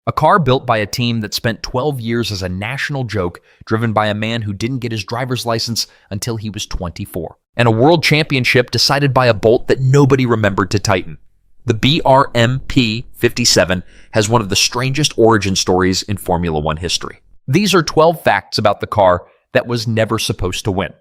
A car built by a team that spent 12 years as a national joke, driven by a man who didn't get his driver's license until he was 24. And a world championship decided by a bolt that nobody remembered to tighten. The BRM P57 has one of the strangest origin stories in Formula One history. These are 12 facts about the car that was never supposed to win.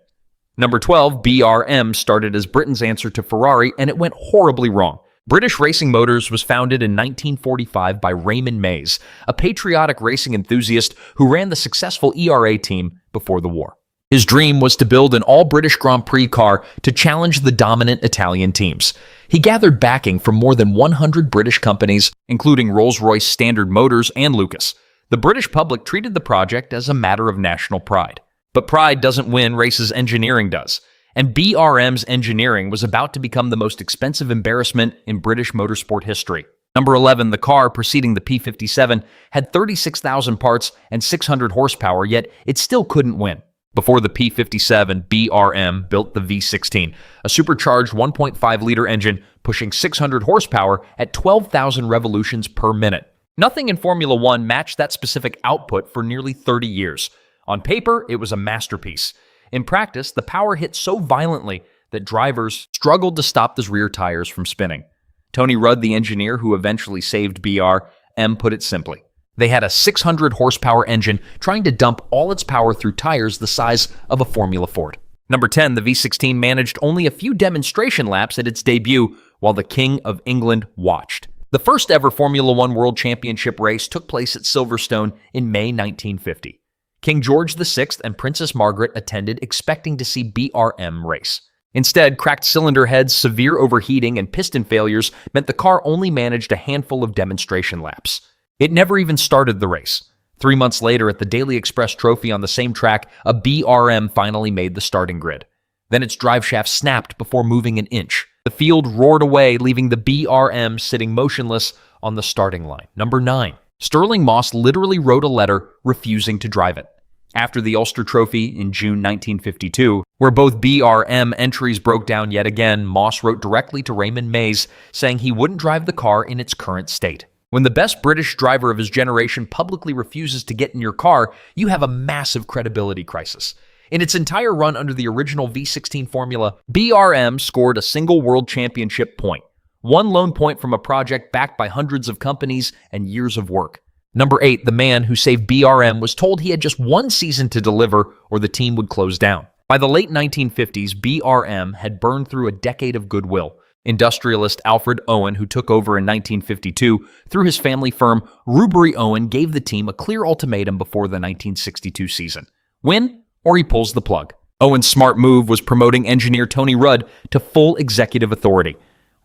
Number 12, BRM started as Britain's answer to Ferrari, and it went horribly wrong. British Racing Motors was founded in 1945 by Raymond Mays, a patriotic racing enthusiast who ran the successful ERA team before the war. His dream was to build an all-British Grand Prix car to challenge the dominant Italian teams. He gathered backing from more than 100 British companies, including Rolls-Royce, Standard Motors, and Lucas. The British public treated the project as a matter of national pride. But pride doesn't win races, engineering does. And BRM's engineering was about to become the most expensive embarrassment in British motorsport history. Number 11, the car preceding the P57 had 36,000 parts and 600 horsepower, yet it still couldn't win. Before the P57, BRM built the V16, a supercharged 1.5-liter engine pushing 600 horsepower at 12,000 revolutions per minute. Nothing in Formula One matched that specific output for nearly 30 years. On paper, it was a masterpiece. In practice, the power hit so violently that drivers struggled to stop the rear tires from spinning. Tony Rudd, the engineer who eventually saved BRM, put it simply. They had a 600 horsepower engine trying to dump all its power through tires the size of a Formula Ford. Number 10, the V16 managed only a few demonstration laps at its debut while the King of England watched. The first ever Formula One World Championship race took place at Silverstone in May 1950. King George VI and Princess Margaret attended expecting to see BRM race. Instead, cracked cylinder heads, severe overheating, and piston failures meant the car only managed a handful of demonstration laps. It never even started the race. 3 months later, at the Daily Express Trophy on the same track, a BRM finally made the starting grid. Then its driveshaft snapped before moving an inch. The field roared away, leaving the BRM sitting motionless on the starting line. Number 9. Stirling Moss literally wrote a letter refusing to drive it. After the Ulster Trophy in June 1952, where both BRM entries broke down yet again, Moss wrote directly to Raymond Mays saying he wouldn't drive the car in its current state. When the best British driver of his generation publicly refuses to get in your car, you have a massive credibility crisis. In its entire run under the original V16 formula, BRM scored a single world championship point. One lone point from a project backed by hundreds of companies and years of work. Number 8, the man who saved BRM was told he had just one season to deliver or the team would close down. By the late 1950s, BRM had burned through a decade of goodwill. Industrialist Alfred Owen, who took over in 1952, through his family firm, Rubery Owen, gave the team a clear ultimatum before the 1962 season. Win or he pulls the plug. Owen's smart move was promoting engineer Tony Rudd to full executive authority.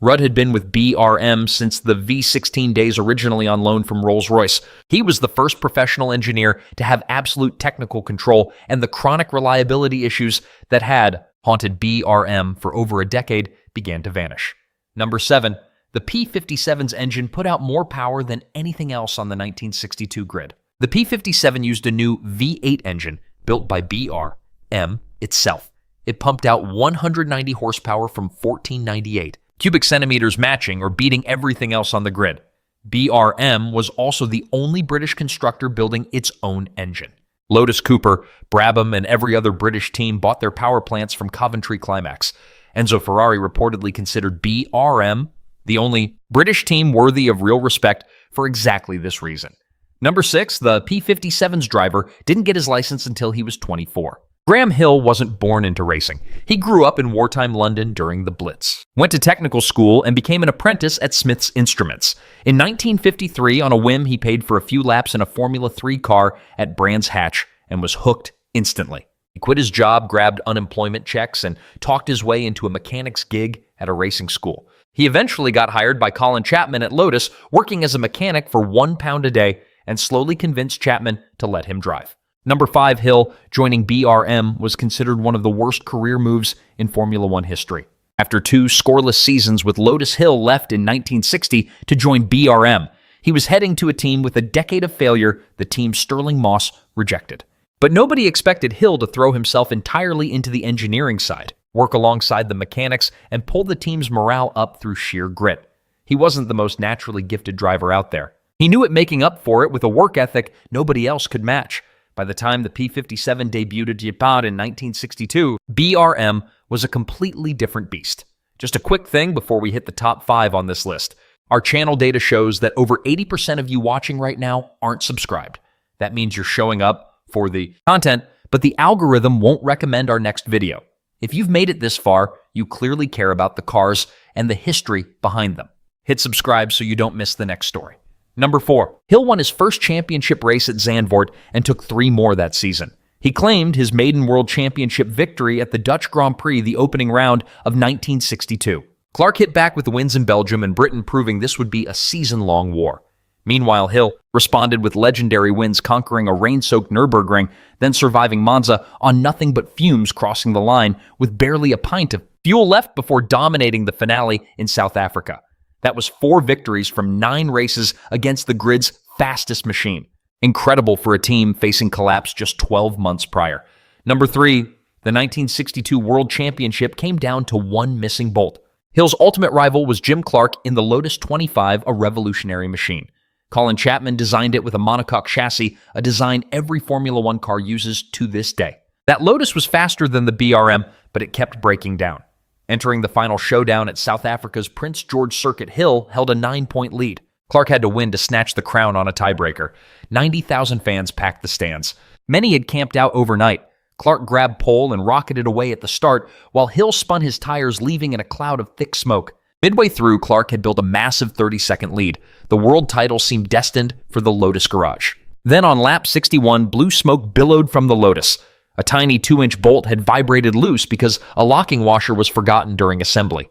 Rudd had been with BRM since the V16 days, originally on loan from Rolls-Royce. He was the first professional engineer to have absolute technical control, and the chronic reliability issues that had haunted BRM for over a decade began to vanish. Number 7, the P57's engine put out more power than anything else on the 1962 grid. The P57 used a new V8 engine built by BRM itself. It pumped out 190 horsepower from 1498. Cubic centimeters matching or beating everything else on the grid. BRM was also the only British constructor building its own engine. Lotus Cooper, Brabham, and every other British team bought their power plants from Coventry Climax. Enzo Ferrari reportedly considered BRM the only British team worthy of real respect for exactly this reason. Number 6, the P57's driver didn't get his license until he was 24. Graham Hill wasn't born into racing. He grew up in wartime London during the Blitz, went to technical school, and became an apprentice at Smith's Instruments. In 1953, on a whim, he paid for a few laps in a Formula 3 car at Brands Hatch and was hooked instantly. He quit his job, grabbed unemployment checks, and talked his way into a mechanic's gig at a racing school. He eventually got hired by Colin Chapman at Lotus, working as a mechanic for £1 a day, and slowly convinced Chapman to let him drive. Number 5, Hill joining BRM was considered one of the worst career moves in Formula One history. After 2 scoreless seasons with Lotus, Hill left in 1960 to join BRM. He was heading to a team with a decade of failure the team Stirling Moss rejected. But nobody expected Hill to throw himself entirely into the engineering side, work alongside the mechanics, and pull the team's morale up through sheer grit. He wasn't the most naturally gifted driver out there. He He knew it, making up for it with a work ethic nobody else could match. By the time the P57 debuted at Japan in 1962, BRM was a completely different beast. Just a quick thing before we hit the top 5 on this list. Our channel data shows that over 80% of you watching right now aren't subscribed. That means you're showing up for the content, but the algorithm won't recommend our next video. If you've made it this far, you clearly care about the cars and the history behind them. Hit subscribe so you don't miss the next story. Number 4. Hill won his first championship race at Zandvoort and took 3 more that season. He claimed his maiden World Championship victory at the Dutch Grand Prix the opening round of 1962. Clark hit back with the wins in Belgium and Britain, proving this would be a season-long war. Meanwhile, Hill responded with legendary wins, conquering a rain-soaked Nürburgring, then surviving Monza on nothing but fumes, crossing the line with barely a pint of fuel left before dominating the finale in South Africa. That was 4 victories from 9 races against the grid's fastest machine. Incredible for a team facing collapse just 12 months prior. Number 3, the 1962 World Championship came down to one missing bolt. Hill's ultimate rival was Jim Clark in the Lotus 25, a revolutionary machine. Colin Chapman designed it with a monocoque chassis, a design every Formula One car uses to this day. That Lotus was faster than the BRM, but it kept breaking down. Entering the final showdown at South Africa's Prince George Circuit, Hill held a 9-point lead. Clark had to win to snatch the crown on a tiebreaker. 90,000 fans packed the stands. Many had camped out overnight. Clark grabbed pole and rocketed away at the start, while Hill spun his tires, leaving in a cloud of thick smoke. Midway through, Clark had built a massive 30-second lead. The world title seemed destined for the Lotus garage. Then on lap 61, blue smoke billowed from the Lotus. A tiny 2-inch bolt had vibrated loose because a locking washer was forgotten during assembly.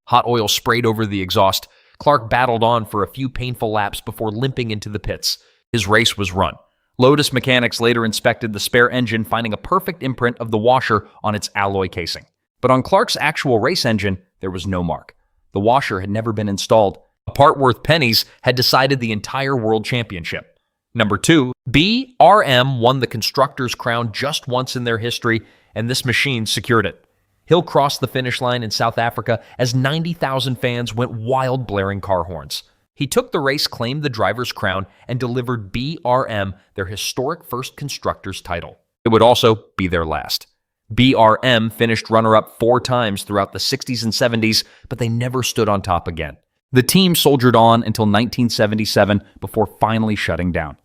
Hot oil sprayed over the exhaust. Clark battled on for a few painful laps before limping into the pits. His race was run. Lotus mechanics later inspected the spare engine, finding a perfect imprint of the washer on its alloy casing. But on Clark's actual race engine, there was no mark. The washer had never been installed. A part worth pennies had decided the entire World Championship. Number 2, BRM won the Constructors' Crown just once in their history, and this machine secured it. Hill crossed the finish line in South Africa as 90,000 fans went wild, blaring car horns. He took the race, claimed the driver's crown, and delivered BRM their historic first Constructors' title. It would also be their last. BRM finished runner-up 4 times throughout the 60s and 70s, but they never stood on top again. The team soldiered on until 1977 before finally shutting down.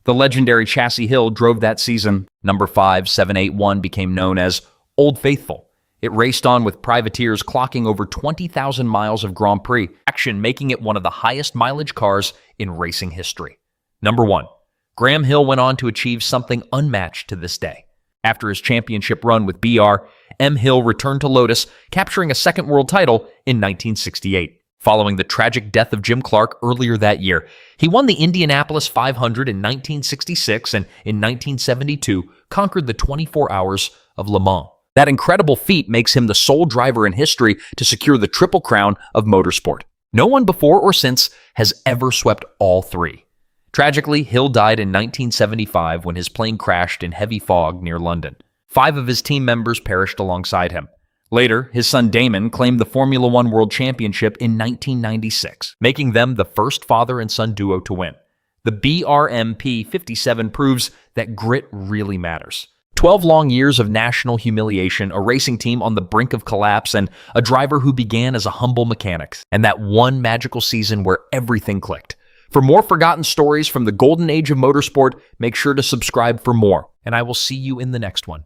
The legendary chassis Hill drove that season. Number 5781 became known as Old Faithful. It raced on with privateers, clocking over 20,000 miles of Grand Prix action, making it one of the highest mileage cars in racing history. Number 1. Graham Hill went on to achieve something unmatched to this day. After his championship run with BRM, Hill returned to Lotus, capturing a second world title in 1968. Following the tragic death of Jim Clark earlier that year, he won the Indianapolis 500 in 1966 and in 1972 conquered the 24 Hours of Le Mans. That incredible feat makes him the sole driver in history to secure the Triple Crown of Motorsport. No one before or since has ever swept all 3. Tragically, Hill died in 1975 when his plane crashed in heavy fog near London. 5 of his team members perished alongside him. Later, his son Damon claimed the Formula One World Championship in 1996, making them the first father and son duo to win. The BRM P57 proves that grit really matters. 12 long years of national humiliation, a racing team on the brink of collapse, and a driver who began as a humble mechanic. And that one magical season where everything clicked. For more forgotten stories from the golden age of motorsport, make sure to subscribe for more, and I will see you in the next one.